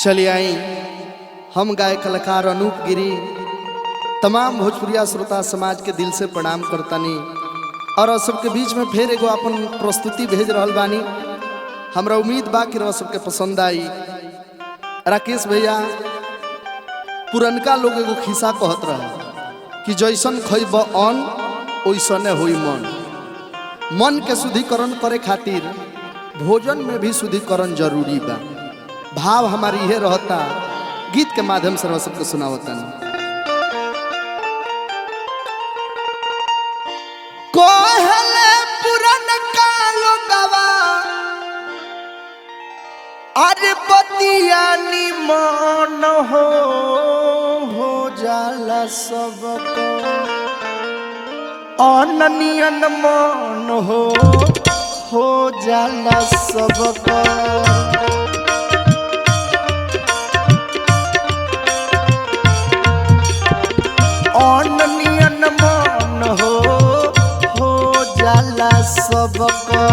चलिए आई हम गाय कलाकार अनूप गिरी तमाम भोजपुरिया श्रोता समाज के दिल से प्रणाम करतानी और सबके बीच में फिर एगो अपन प्रस्तुति भेज रहल बानी। हमरा उम्मीद बा कि सबके पसंद आई। राकेश भैया पुरनका लोग एगो खिस्सा कहत रहे कि जैसन खइब अन्न वैसने होई मन। मन के शुद्धिकरण करे खातिर भोजन में भी शुद्धिकरण जरूरी बा। भाव हमारी यह रहता गीत के माध्यम से रह सबको सुनावता। कोहले पुरनका लोगवा अरे बतिया निमन हो जाला सबको अननियन मन हो जाला सबको। अननियन मन हो जाला सबको।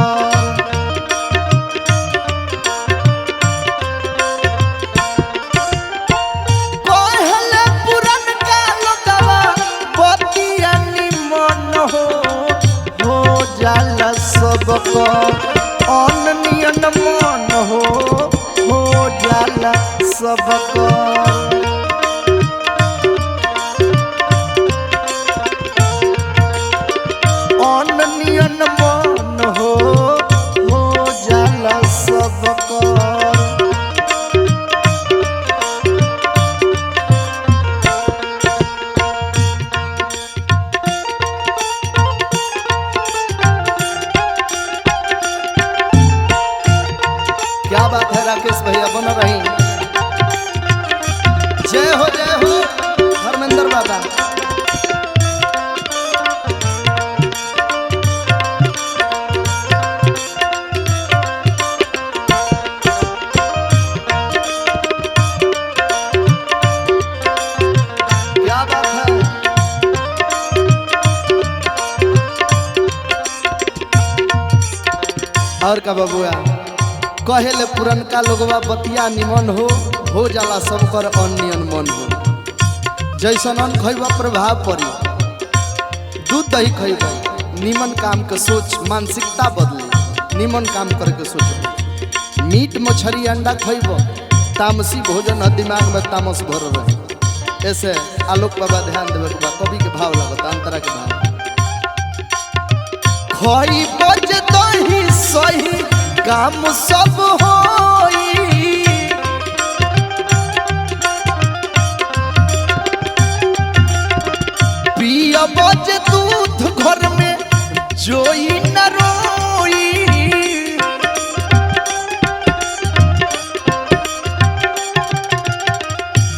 कहले पुरनका लोगवा बतिया निमन हो जाला सबको। अननियन मन हो जाला सबको। अननियन मन हो जाला सबको। क्या बात है राकेश भैया, बना रही। जय हो धर्मेंद्र बाबा। और का बबुआ कहेले पुरनका लोगवा बतिया निमन हो जाला सबकर अनियन मन हो। जैसन अन्न खइबा प्रभाव पड़ी। दूध दही खइबा निमन काम के सोच मानसिकता बदले निमन काम करके सोच। मीट मछली अंडा खइबा तामसी भोजन है, दिमाग में तामस भर रहे। ऐसे आलोक बाबा ध्यान देवे के बा। कवि के भाव लगता अंतरा के भाव। खइबा जे दही सही काम सब होई। पियबा जे दूध घर में जोई न रोई।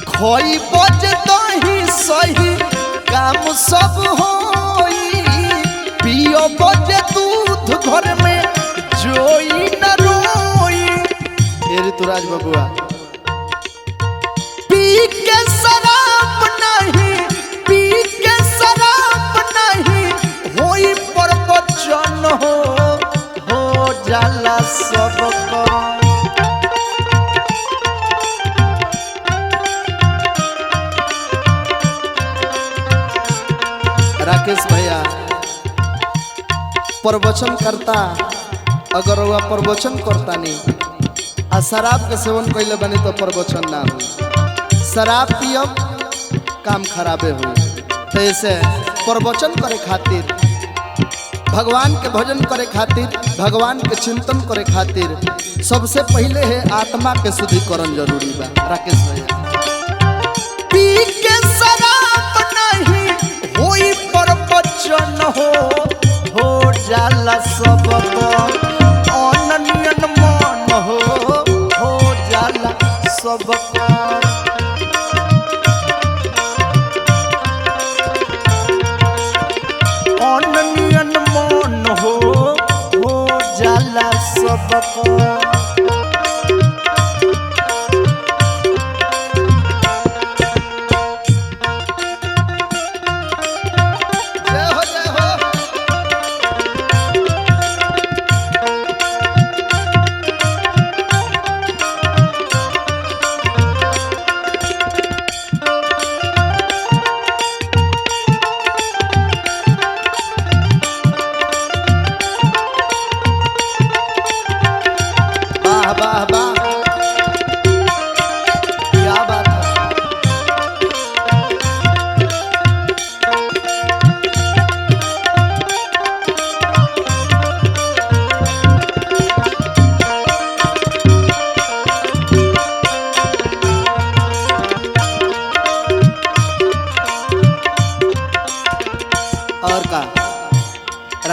खइबा जे दही सही काम सब होई। पियबा जे दूध घर में जोई न रोई। ऋतुराज बबुआ पी के शराब नहीं, पी के शराब नहीं होई पर बचन हो जाला सबको। राकेश भैया प्रवचन करता अगर वह प्रवचन करता नहीं आ शराब के सेवन कैले बने तो प्रवचन ना हो। शराब पियब काम खराबे हो। तो ऐसे प्रवचन करे खातिर भगवान के भजन करे खातिर भगवान के चिंतन करे खातिर सबसे पहले है आत्मा के शुद्धिकरण जरूरी बा। राकेश भैया पी के शराब नहीं होई प्रवचन हो जाला सबको। अननियन मन हो जाला सबको। अननियन मन हो जाला सबको।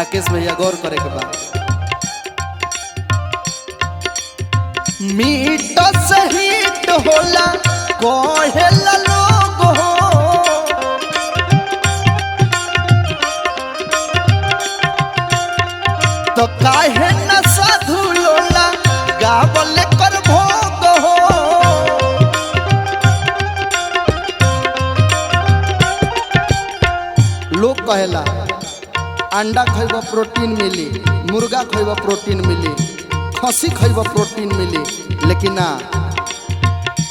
राकेश भैया गौर करे के बाद मीट सहित होला कहेला लोग हो तो काहे न साधु लोला गावल कर भोग हो लोग कहेला अंडा खइबा प्रोटीन मिली, मुर्गा खइबा प्रोटीन मिली, खसी खइबा प्रोटीन मिली, लेकिन ना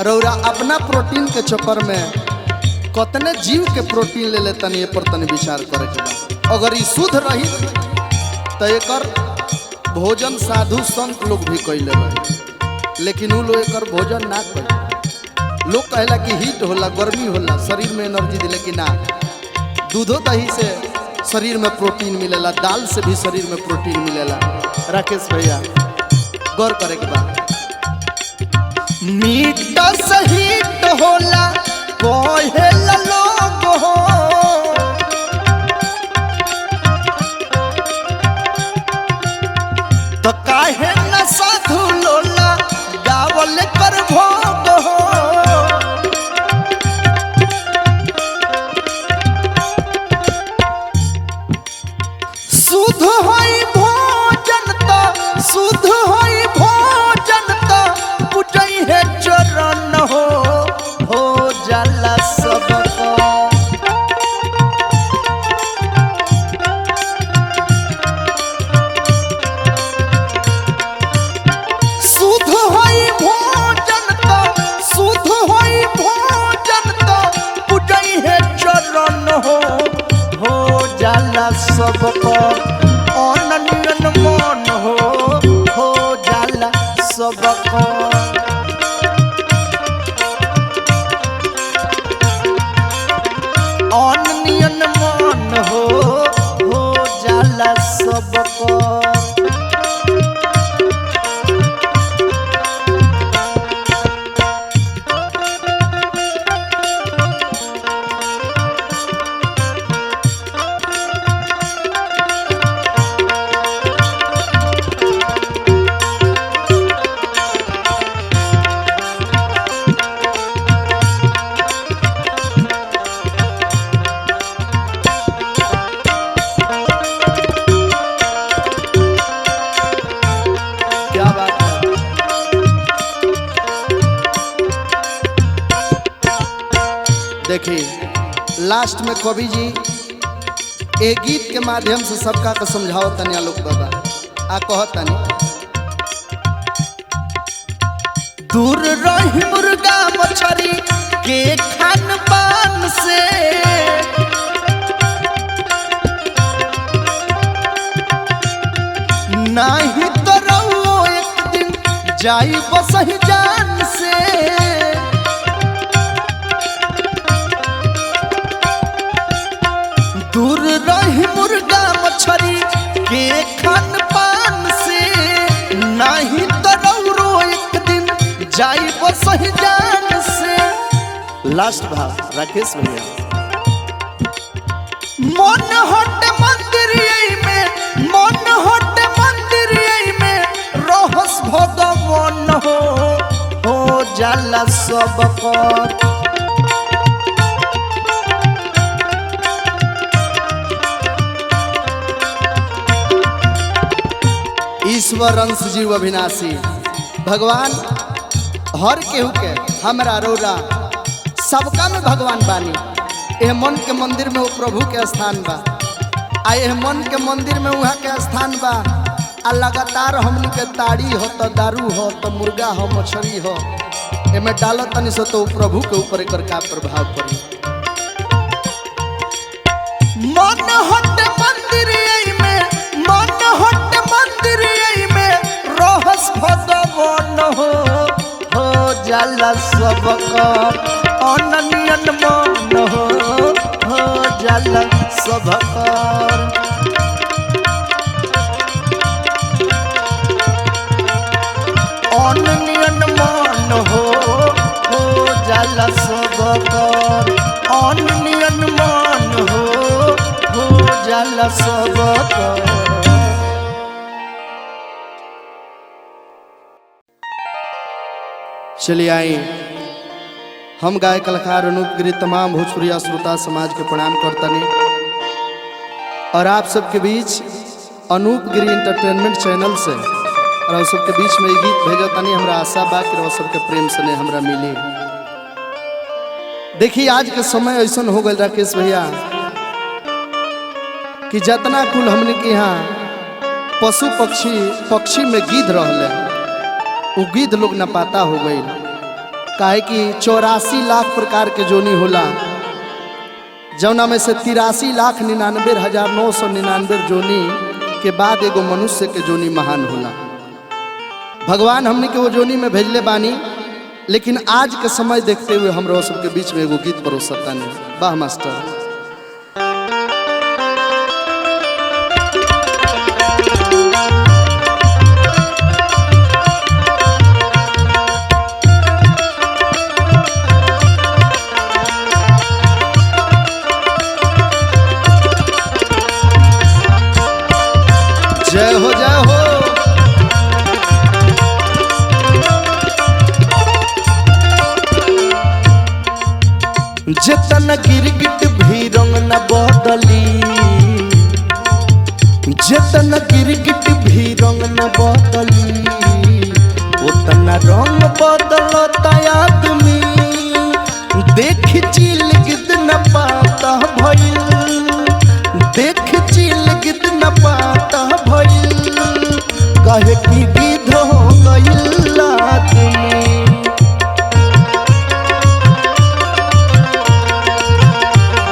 रौरा अपना प्रोटीन के चक्कर में कतने जीव के प्रोटीन ले ले तनी पर तनी विचार करे के बा। अगर ये शुद्ध रही तो एकर भोजन साधु संत लोग भी कैले बा, लेकिन वो लोग एकर भोजन ना कैले। लोग कहेला कि हीट होला, गर्मी होला, शरीर में एनर्जी दिले कि ना दूधो दही से शरीर में प्रोटीन मिलेला, दाल से भी शरीर में प्रोटीन मिलेला। राकेश भैया गौर करे के बाद मीट सहित होला कहेला लोग हो तो काहे न साधु लोला गावल कर भोग हो शुद्ध होई भोजन तो शुद्ध होई भोजन तो पूजई है चरण हो जाला सबको शुद्ध होई भोजन तो शुद्ध होई भोजन तो पूजई है चरण हो जाला सबको अनन्यन मन हो जाला सबको अनन्यन मन हो जाला सबको देखिए लास्ट में कवि जी एक गीत के माध्यम से सबका को समझाओ तनिया लोग बाबा आ कह तनी दूर रही मुर्गा मछली के खान पान से नहीं तो रहो एक दिन जाई बसही जान से दूर रही मुर्गा मछली के खान पान से नहीं तो रौरो एक दिन जाई बसही जान से। लास्ट भाव राकेश भैया मन हट मंदिर में मन हट मंदिर में रहस भगवान हो जाला सबको ईश्वर अंश जीव अविनाशी भगवान हर केहू के हमरा रौरा सबका में भगवान बानी। एह मन के मंदिर में वो प्रभु के स्थान बा आ एह मन के मंदिर में वहाँ के स्थान बा आ लगातार हमनी के ताड़ी हो तो दारू हो तो मुर्गा हो मछली हो एमे डालो तनी सो तो प्रभु के ऊपर एकर का प्रभाव पड़ी। मन हट मंदिर में मन हट मंदिर में रहस भगवान हो जाला सबका अनन्यन मन हो जाला सबका अनन्यन मन हो जाला सबका अनन्यन मन हो जाला जाला सब चलिए आई हम गाय कलाकार अनूप गिरी तमाम भोजपुरी श्रोता समाज के प्रणाम करतनी और आप सबके बीच अनूप गिरी एंटरटेनमेंट चैनल से और आप सबके बीच में ये गीत भेजतनी। हमरा आशा बा कि सबके प्रेम से ने हमरा मिली। देखिए आज के समय ऐसा हो गया राकेश भैया कि जितना कुल हमने के यहाँ पशु पक्षी में गिद्ध रहले वो गिद्ध लोग न पाता हो गई। काहे कि 84 लाख प्रकार के जोनी होला, जौना में से 83,99,999 जोनी के बाद एगो मनुष्य के जोनी महान होला। भगवान हमने के वो जोनी में भेजले बानी, लेकिन आज के समय देखते हुए हम सबके बीच में एगो गीत परोसता नहीं। वाह मास्टर। जय हो जय हो। जतन गिरगिट भी रंग न बदली, जतन गिरगिट भी रंग न बदली, उतना रंग बदलता आदमी। देख चिल गिद्ध न पाता भइल, देख चिल गिद्ध न पाता भइल, कहे कि गिद्ध हो गइल आदमी।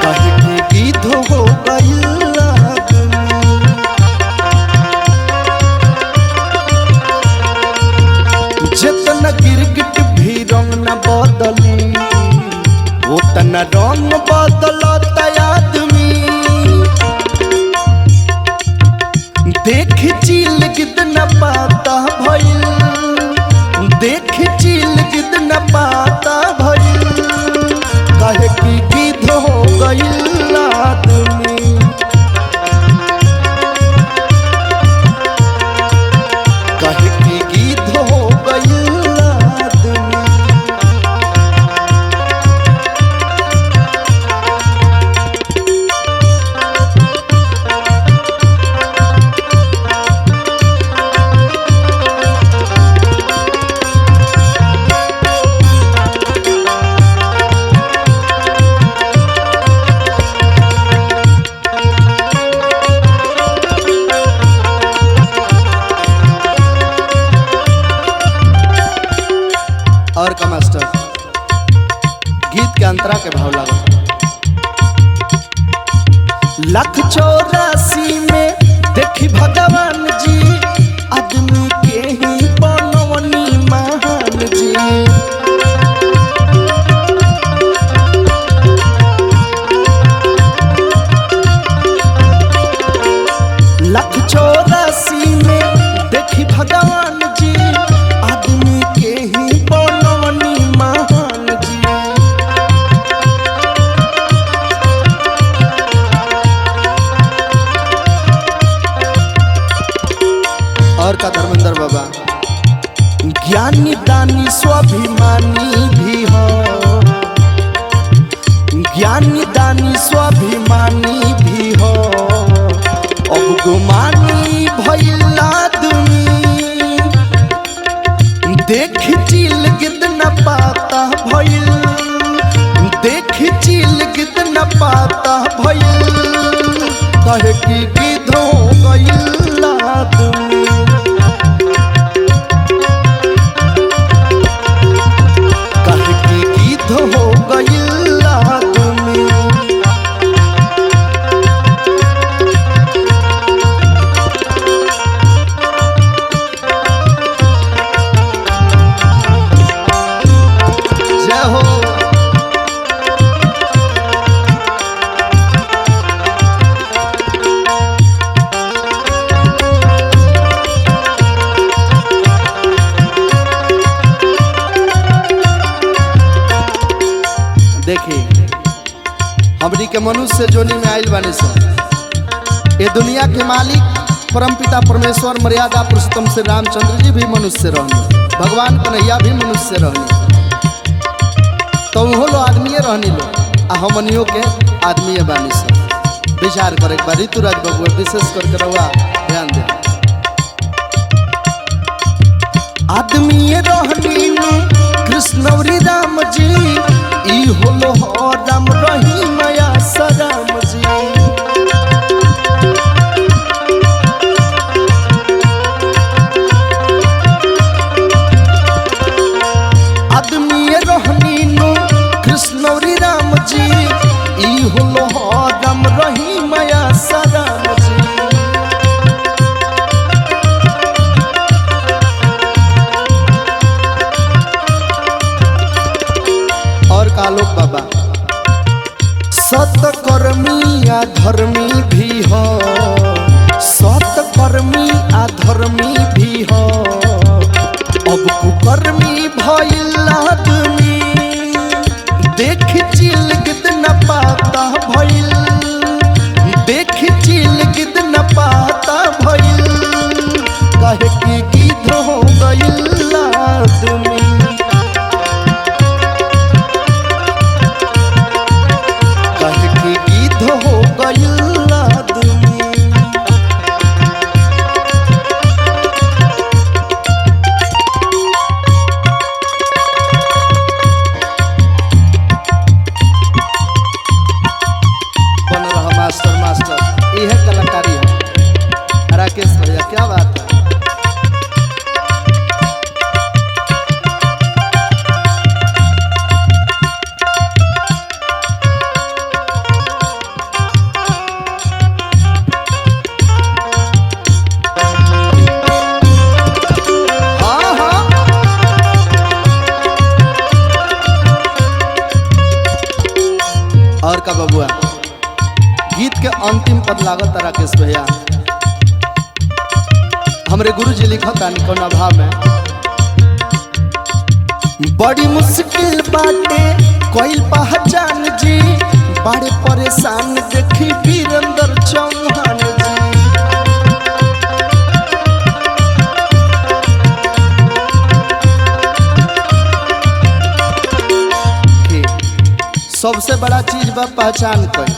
कहे कि गिद्ध हो गइल आदमी। जितना गिरगिट भी रंग न बदली, उतना रंग बदलता आदमी। देख चिल गिद्ध न पाता भइल, देख चिल गिद्ध न पाता भइल, कहे कि गिद्ध हो गइल आदमी। कहे कि गिद्ध हो गइल आदमी। और का मास्टर गीत के अंतरा के भाव लागल। 184 में देखी भगवान जी आदमी के ही बनवनी महान जी। 184 में देखी भगवान जी आदमी के ही बनवनी महान जी। और का धर्मेंद्र बाबा ज्ञानी दानी स्वाभिमानी भी हो, ज्ञानी दानी स्वाभिमानी भी हो, अब गुमानी भइल आदमी। देख चिल गिद्ध न पाता भइल, देख चिल गिद्ध न पाता भइल, कहे कि गिद्ध हो गइल आदमी। कहे कि गिद्ध हो गइल आदमी। जय हो। देखिए हमनी के मनुष्य जोनी में आइल बानी सन, ये दुनिया के मालिक परमपिता परमेश्वर मर्यादा पुरुषोत्तम श्री रामचंद्र जी भी मनुष्य रहने, भगवान कन्हैया भी मनुष्य रहने, तो वो लो आदमी रहनी लो आ हमनियों के आदमी बानी सब। विचार करे एक बार ऋतुराज बबुआ विशेष करके रहुआ ध्यान दे। आदमी रहनी कृष्ण राम जी ई होलो हो राम रही माया सराम जी। आदमी रहनी कृष्ण राम जी ई होलो हो राम रही माया सराम जी। और कालोक बाबा सतकर्मी अधर्मी भी हो, सतकर्मी अधर्मी भी हो, अब कुकर्मी भइल आदमी देख चिल गिद न पाता भइल, देख चिल गिद न पाता भइल, कहे कि गिद्ध हो गइल आदमी। हो गइल आदमी। बन रहा मास्टर मास्टर यह कलाकारी है राकेश भैया, क्या बात है। और का बबुआ गीत के अंतिम पद लागत राकेश भैया, हमरे गुरु जी लिखता निकोना भाव में। बड़ी मुश्किल बाटे कोई पहचान जी, बड़े परेशान देखी वीरेंद्र चौहान जी। सबसे बड़ा चीज बा पहचान कर,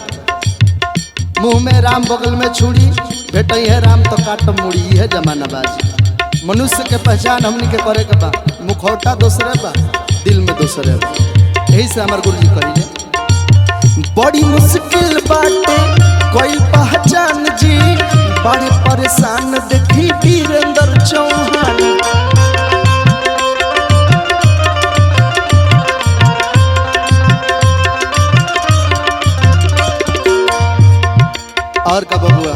मुंह में राम बगल में छुरी बेटा है राम तो काट मुड़ी है जमाना बाजी। मनुष्य के पहचान हमनी के करे के बा, मुखौटा दूसरे बा दिल में दूसरे बा। यही से हमारे गुरु जी कही बड़ी मुश्किल बाटे कोई पहचान जी, बड़े परेशान देखी वीरेंद्र चौहान। और का बबुआ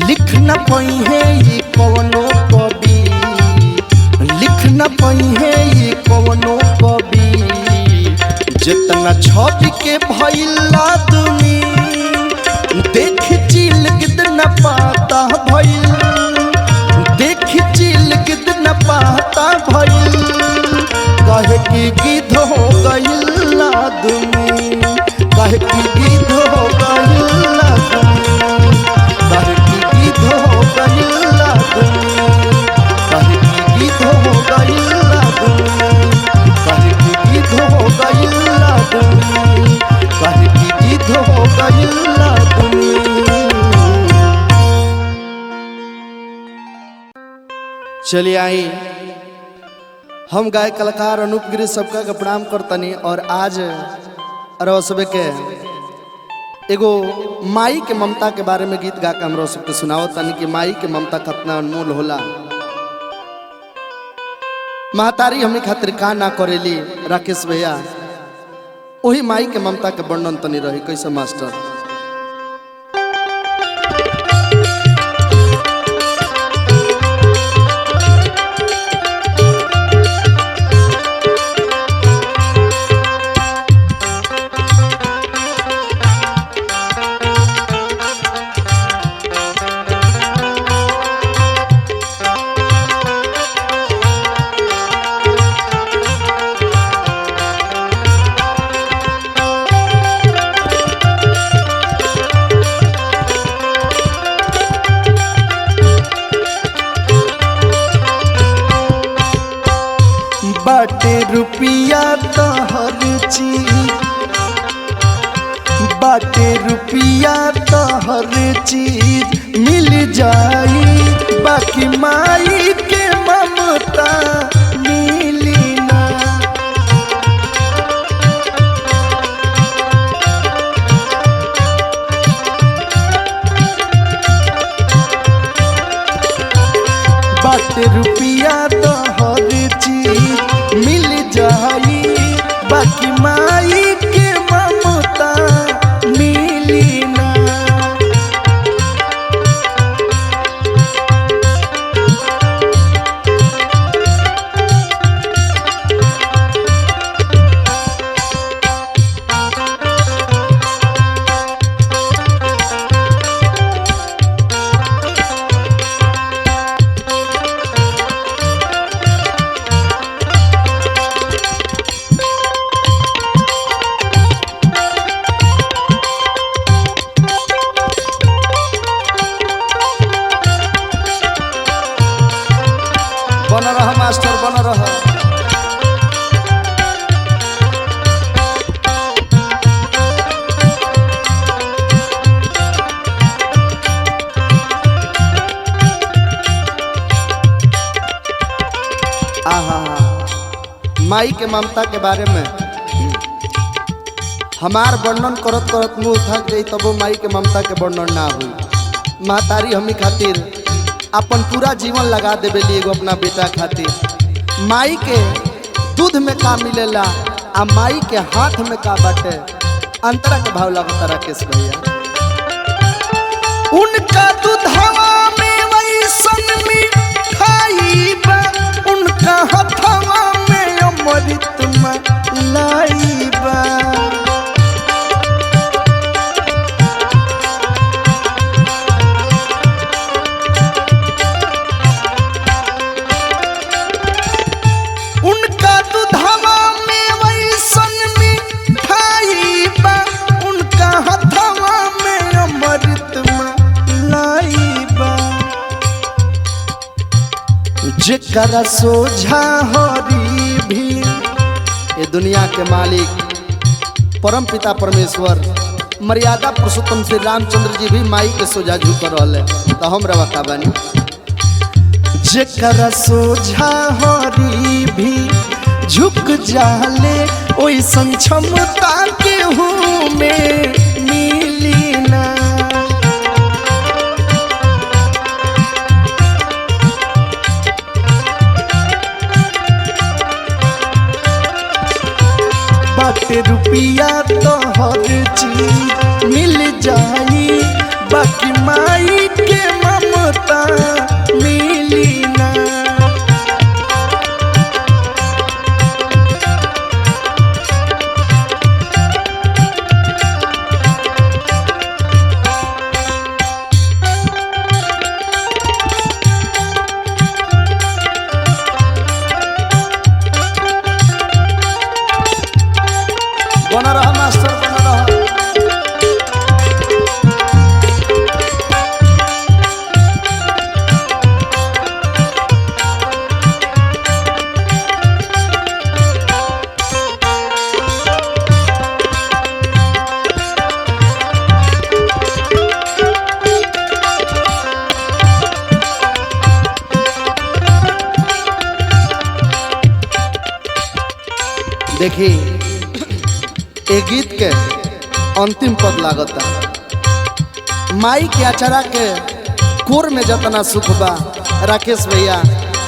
लिख न पाई है ये कवनो कवि, लिख न पाई है ये कवनो कवि, जितना छवि के भइल आदमी देख चिल गिद न पाता भइल, देख चिल गिद न पाता भइल, कहे कि गिद्ध हो गइल आदमी, कहे कि गिद्ध हो गइल आदमी, कहे कि गिद्ध हो गइल आदमी, कहे कि गिद्ध हो गइल आदमी, कहे कि गिद्ध हो गइल आदमी, कहे कि गिद्ध हो गइल आदमी। चलिए आई हम गायक कलाकार अनूप गिरी सबका के प्रणाम करतनी। और आज अरवा सबे के एगो माई के ममता के बारे में गीत गा के हम सबके सुनावत तनी कि माई के ममता कितना अनमोल होला। महतारी हमने खातिर का ना करेली राकेश भैया, वही माई के ममता के वर्णन तनी रही कैसे मास्टर। रुपिया तो हर चीज बाटे, रुपिया तो हर चीज मिल जाई, बाकी माई के ममता मिली ना। बाटे रुपिया तो हर चीज मिल जाई, बाकी माई के ममता मिली ना। बन रहा मास्टर, बन रहा। माई के ममता के बारे में हमार वर्णन करत करत मुँह थक जाई, तब माई के ममता के वर्णन ना हुई। महतारी हमी खातिर अपन पूरा जीवन लगा देवे लिए एगो अपना बेटा खातिर। माई के दूध में का मिलेला आ माई के हाथ में का बाटे, अंतरा के भाव लगता राकेश भैया। उनका दूधवा में वैसन मिठाई बा, उनका हथवा में अमृत मलाई बा। उनका दूधवा में वैसन मिठाई बा, उनका हथवा में अमृत मलाई बा। जेकरा सोझा हरी भी ये दुनिया के मालिक परम पिता परमेश्वर मर्यादा पुरुषोत्तम श्री रामचंद्र जी भी माई के सोझा झुक रहे, तो हम रवका बानी। जेकरा सोझा हरी भी झुक जाले, ओइसन क्षमता केहू में मिली ना। बाटे रुपिया तो हर चीज मिल जाई, बाकी माई के ममता मिली ना। बना रहा मास्टर, बना रहा। देखी ए गीत के अंतिम पद लागता, माई के अचारा के कोर में जतना सुख बा राकेश भैया,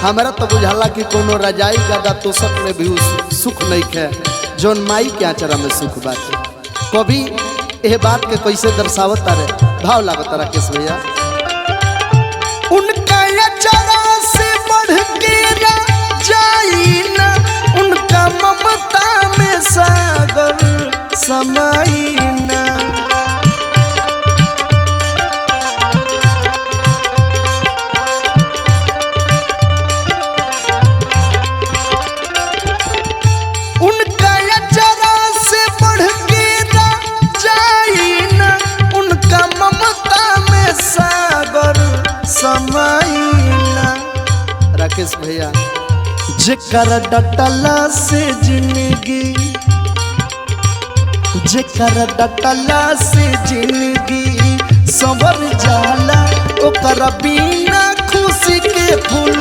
हमारा तो बुझाला कि कोनो रजाई गदा तोसक में भी सुख नहीं है जौन माई के अचारा में सुख बाटे। कभी यह बात के कैसे दर्शावता रे, भाव लागता राकेश भैया। उनका अचारा से बढ़ के जाई ना, उनका ममता में सागर समाई ना। उनका अचारा से बढ़ के जाई ना, उनका ममता में सागर समाई ना। राकेश भैया जेकर डटला से जिंदगी, जेकर डटला से जिंदगी संवर जाला, ओकर बिना खुशी के फूल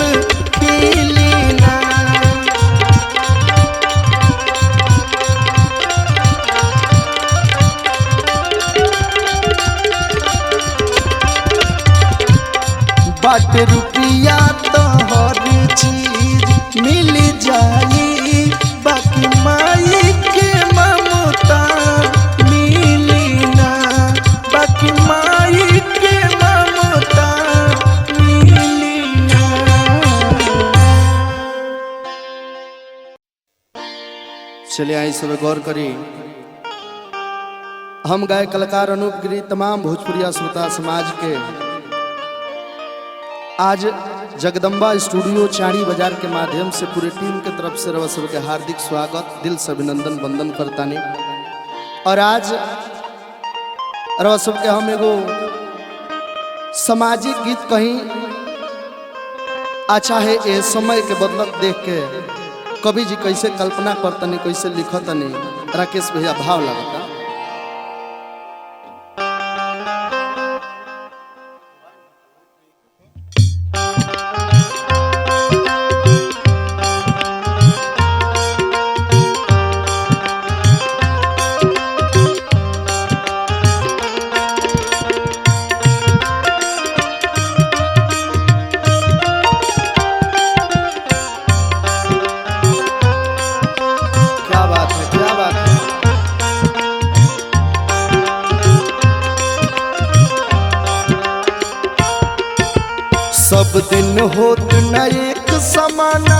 खिली ना। बाट रुपया तो हर चीज मिल जाई, बाकी माई के ममता मिली ना, बाकी माई के ममता मिली ना। चलिए आई सब गौर करी। हम गाय कलाकार अनूप गिरी तमाम भोजपुरिया श्रोता समाज के आज जगदम्बा स्टूडियो चाणी बाजार के माध्यम से पूरे टीम के तरफ से रवा सबके हार्दिक स्वागत, दिल से अभिनंदन वंदन करतानी। और आज रवा सबके हम एगो सामाजिक गीत कहीं अच्छा है ये समय के बदलत देख के कवि जी कैसे कल्पना करतनी, कैसे लिखतनी, राकेश भैया भाव लगता। सब दिन होत न एक समाना,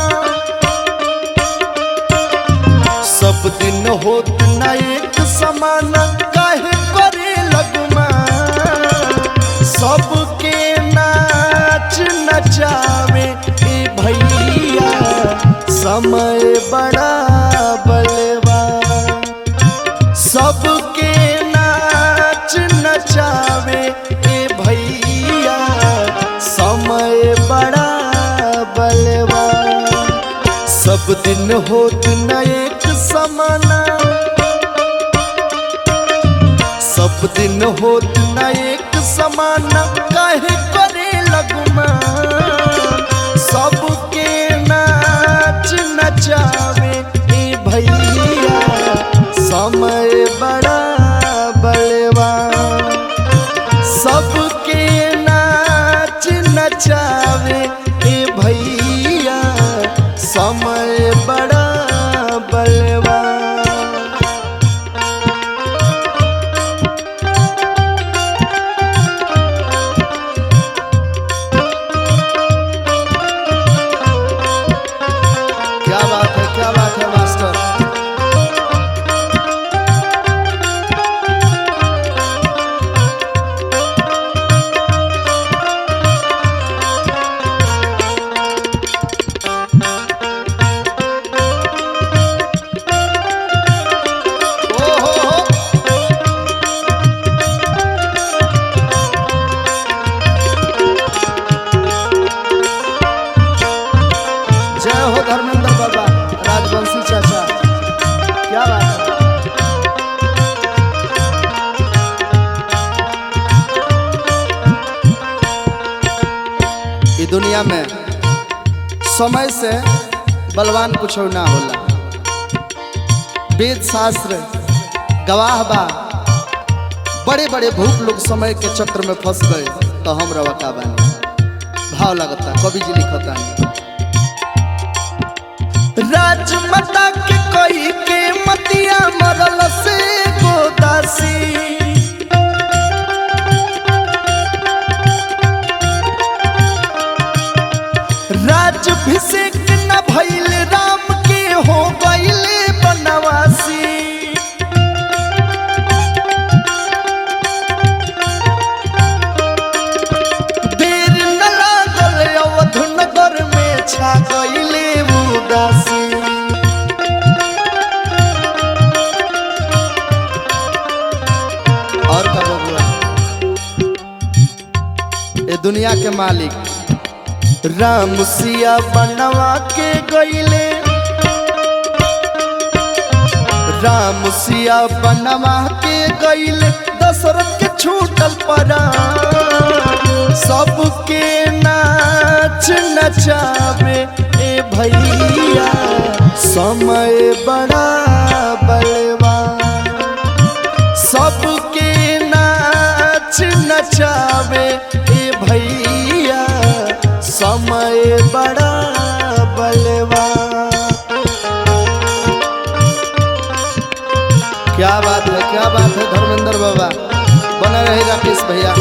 सब दिन होत न एक समाना, काहे करे लगमा सबके नाच नचावे ए भैया, समय बड़ा बलवा, सबके नाच नचावे ए भैया, समय बड़ा बलवा। सब दिन होत न एक समाना, सब दिन होत न एक समाना, काहे करे लगमा सबके नाच नचावे ए भैया, समय बड़ा बलवा। सबके नाच नचावे ए भैया, समय बड़ा बलवा। क्या बात है मास्टर। जय हो धर्मेंद्र बाबा, राजवंशी चाचा, क्या बात है। ये दुनिया में समय से बलवान कुछ ना होला, वेद शास्त्र गवाह बा। बड़े बड़े भूख लोग समय के चक्र में फंस गए तो हम रवा का बानी। भाव लगता कवि जी लिखता है, राजमाता के कोई के मतिया मरल से गोदासी, राजभिषेक न भइल राम के हो गइले बनवासी। देर न लागल अवध नगर में छा गइले उदासी। और का बबुआ, ये दुनिया के मालिक राम सिया बनवा के गईले, राम सिया बनवा के गईले, दशरथ के छूटल परा सबके नाच नचावे ए भैया समय बड़ा बलवान, सबके नाच नचावे ए भैया समय बड़ा बलवान। क्या बात है, क्या बात है धर्मेंद्र बाबा, बना रहे राकेश भैया।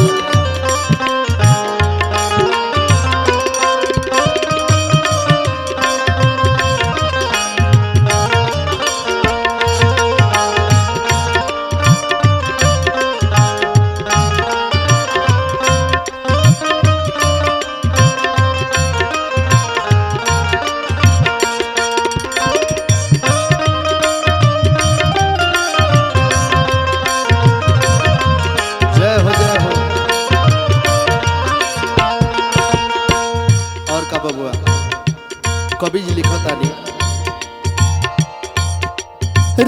कवि जी लिखता नहीं,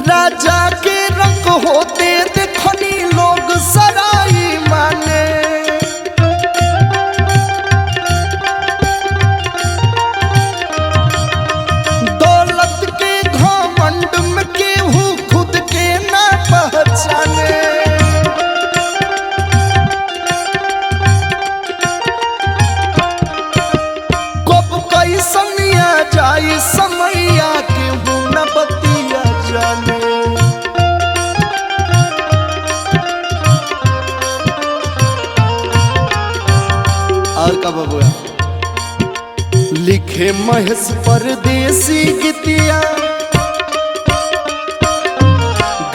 राजा के रंग होते देखनी लोग सराई माने, दौलत के घमंड में केहू खुद के ना पहचाने, जाई समैया के न बतिया जाने। और का बबुआ लिखे महेश परदेसी गीतिया,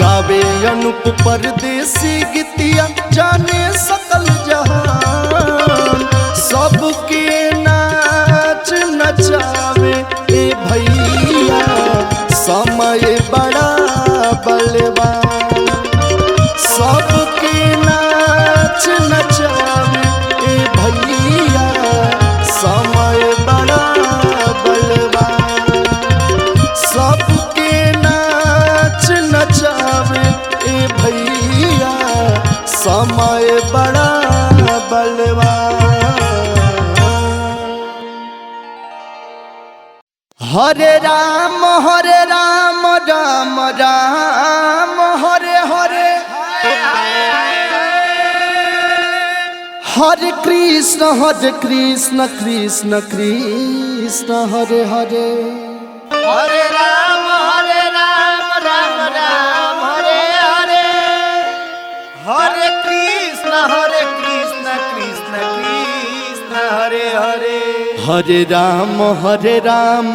गावे अनूप परदेसी गीतिया, जाने सकल जहान सबके नाच नचावे ए भैया समय बड़ा बलवान, सबके नाच नचावे ए भैया समय बड़ा बलवान, सबके नाच नचावे ए भैया समय बड़ा बलवान। हरे राम राम राम हरे हरे, हरे कृष्ण कृष्ण कृष्ण हरे हरे, हरे राम राम राम हरे हरे, हरे कृष्ण कृष्ण कृष्ण हरे हरे, हरे राम राम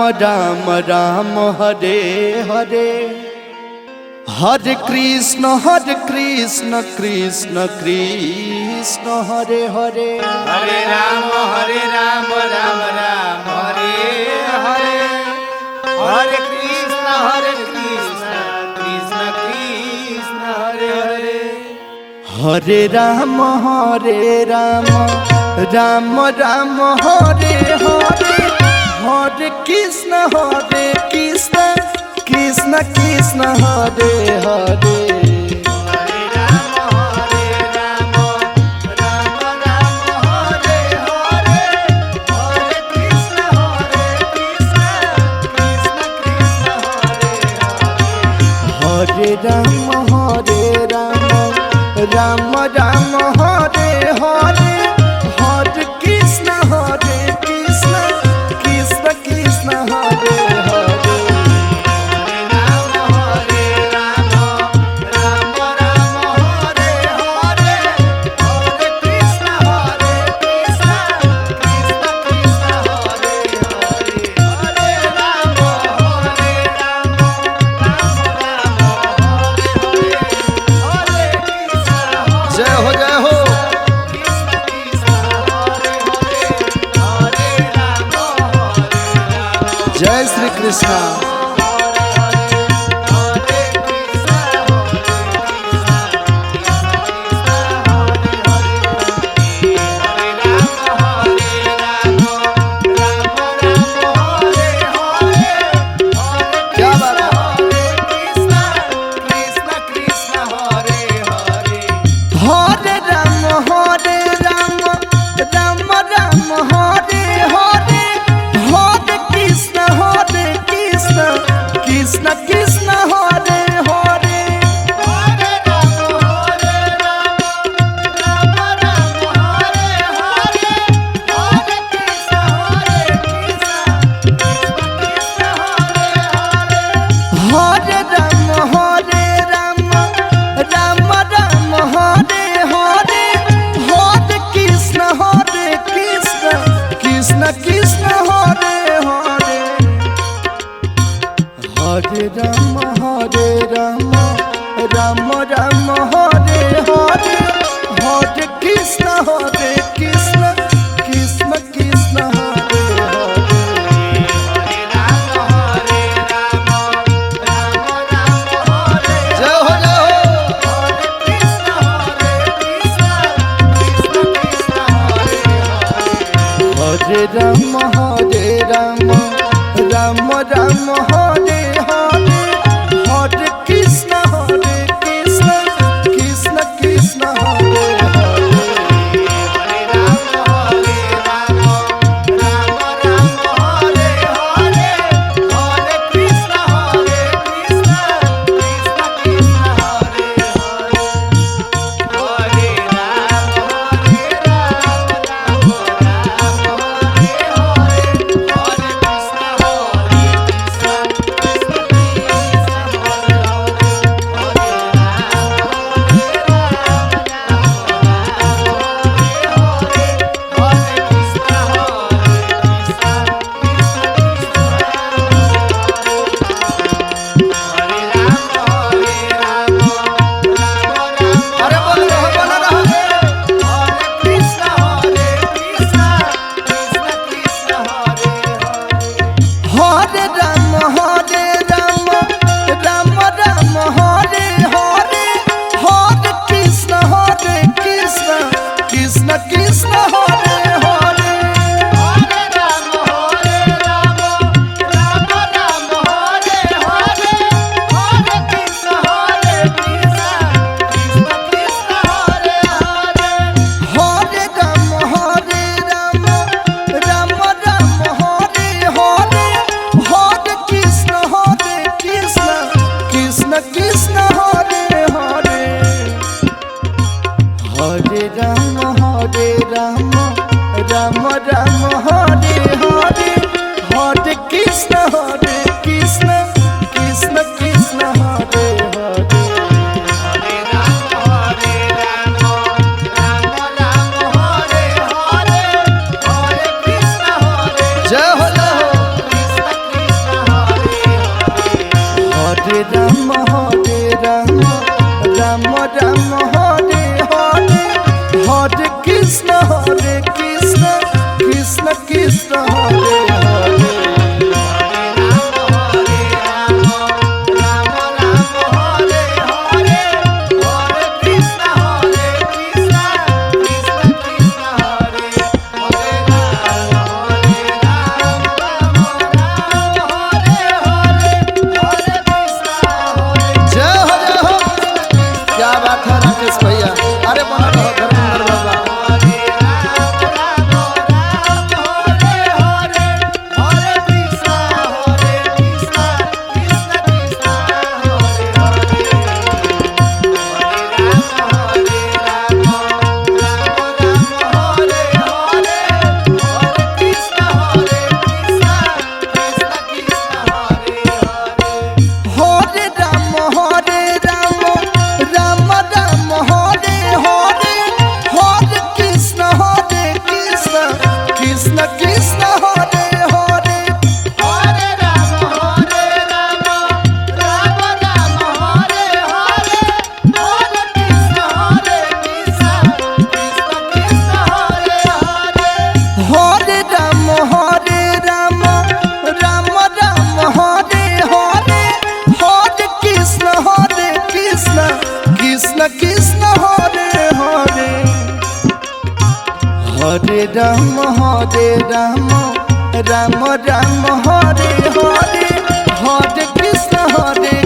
राम हरे हरे, हरे कृष्ण कृष्ण कृष्ण हरे हरे, हरे राम राम राम हरे हरे, हरे कृष्ण कृष्ण कृष्ण हरे हरे, हरे राम राम राम हरे हरे, हरे कृष्ण कृष्ण कृष्ण हरे हरे, हरे राम राम राम हरे हरे, हरे कृष्ण कृष्ण कृष्ण हरे हरे, हरे राम राम हरे हरे, हरे कृष्ण कृष्ण कृष्ण हरे हरे, जय श्री कृष्ण। हरे राम राम राम हरे हरे हरे कृष्ण कृष्ण कृष्ण हरे हरे हरे राम राम राम हरे हरे हरे कृष्ण कृष्ण कृष्ण कृष्ण हरे हरे जय हो जय हो हरे राम राम राम हरे हरे हरे कृष्ण कृष्ण कृष्ण कृष्ण हरे हरे हरे राम राम राम हरे हरे हरे कृष्ण हरे